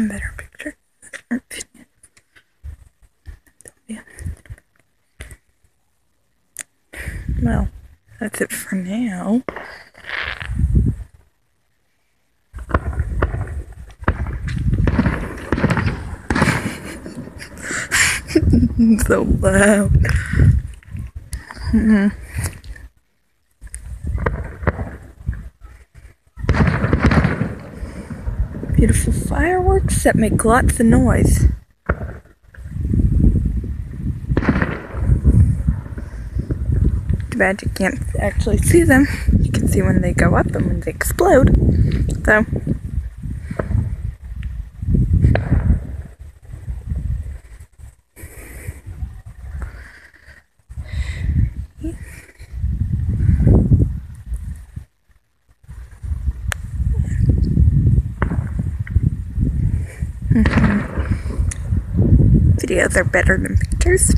better picture. Well, that's it for now. So loud. Beautiful fireworks that make lots of noise. Too bad you can't actually see them. You can see when they go up and when they explode. So. Videos are better than pictures.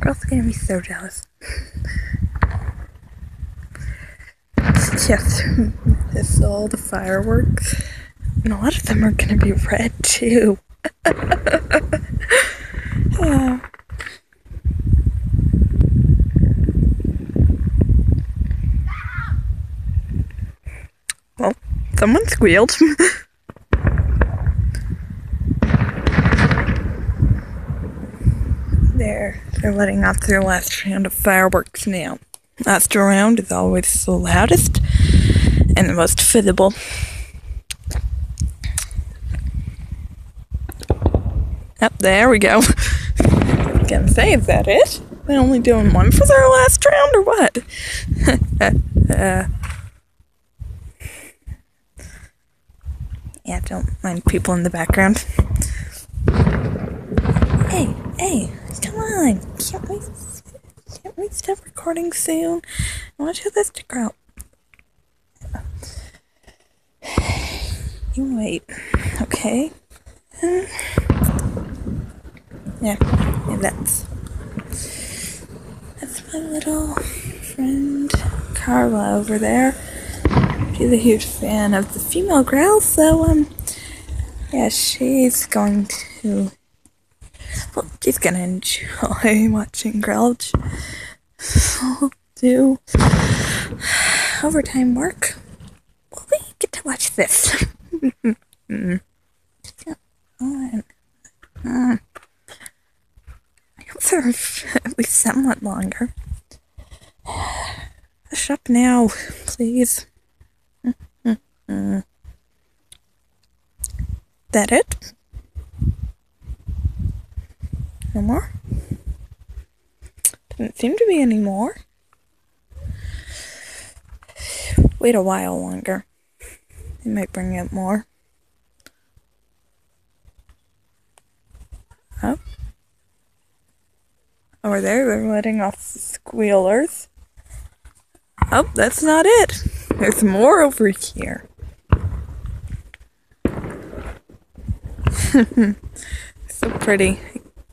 Girls are gonna be so jealous. Yes, it's all the fireworks. And a lot of them are gonna be red too. Yeah. Well, someone squealed. They're letting off their last round of fireworks now. Last round is always the loudest and the most visible. Yep, there we go. I was gonna say, is that it? They're only doing one for their last round or what? Yeah, don't mind people in the background. Hey, come on. Can't we stop recording soon? I want to show this sticker out. You wait. Okay. Yeah, that's my little friend Carla over there. She's a huge fan of the female growl, so yeah, she's going to enjoy watching Grouch do overtime work. Well, we get to watch this. For at least somewhat longer. Shut up now, please. That it? No more? Didn't seem to be any more. Wait a while longer. They might bring out more. Oh. Over there, they're letting off squealers. Oh, that's not it. There's more over here. So pretty.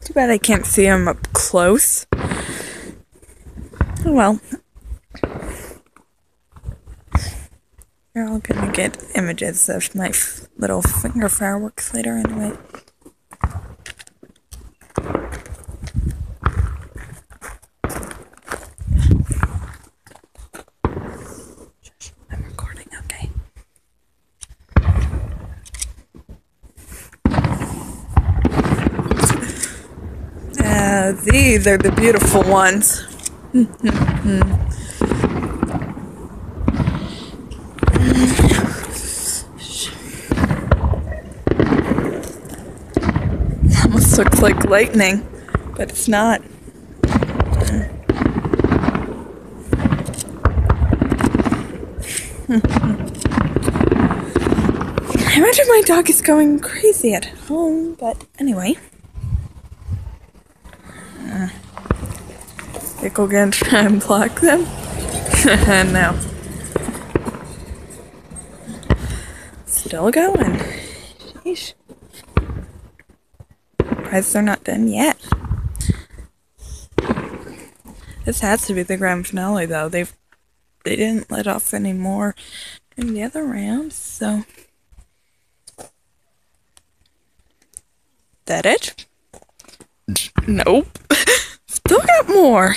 Too bad I can't see them up close. Oh well. You're all gonna get images of my little finger fireworks later anyway. I'm recording, okay. These are the beautiful ones. Almost looks like lightning, but it's not. I imagine my dog is going crazy at home, but anyway. Pickle gonna try and block them? No. Still going. Sheesh. surprised they're not done yet. This has to be the grand finale, though. They didn't let off any more in the other rounds, so. That it? Nope. Still got more.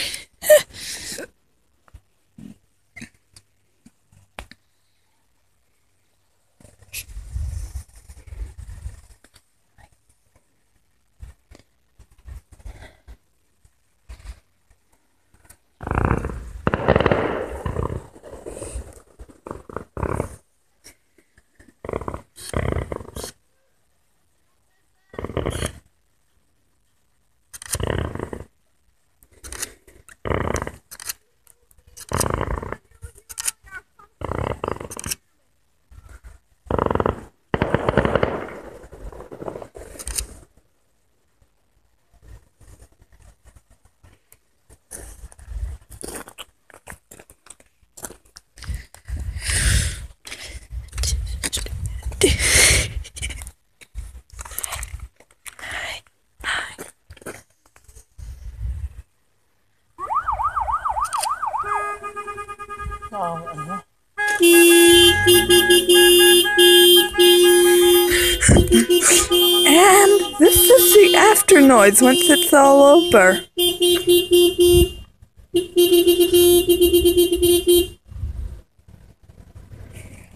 And this is the after noise once it's all over.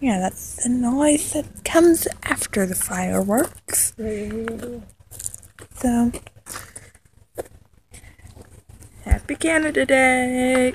Yeah, that's the noise that comes after the fireworks. So, happy Canada Day!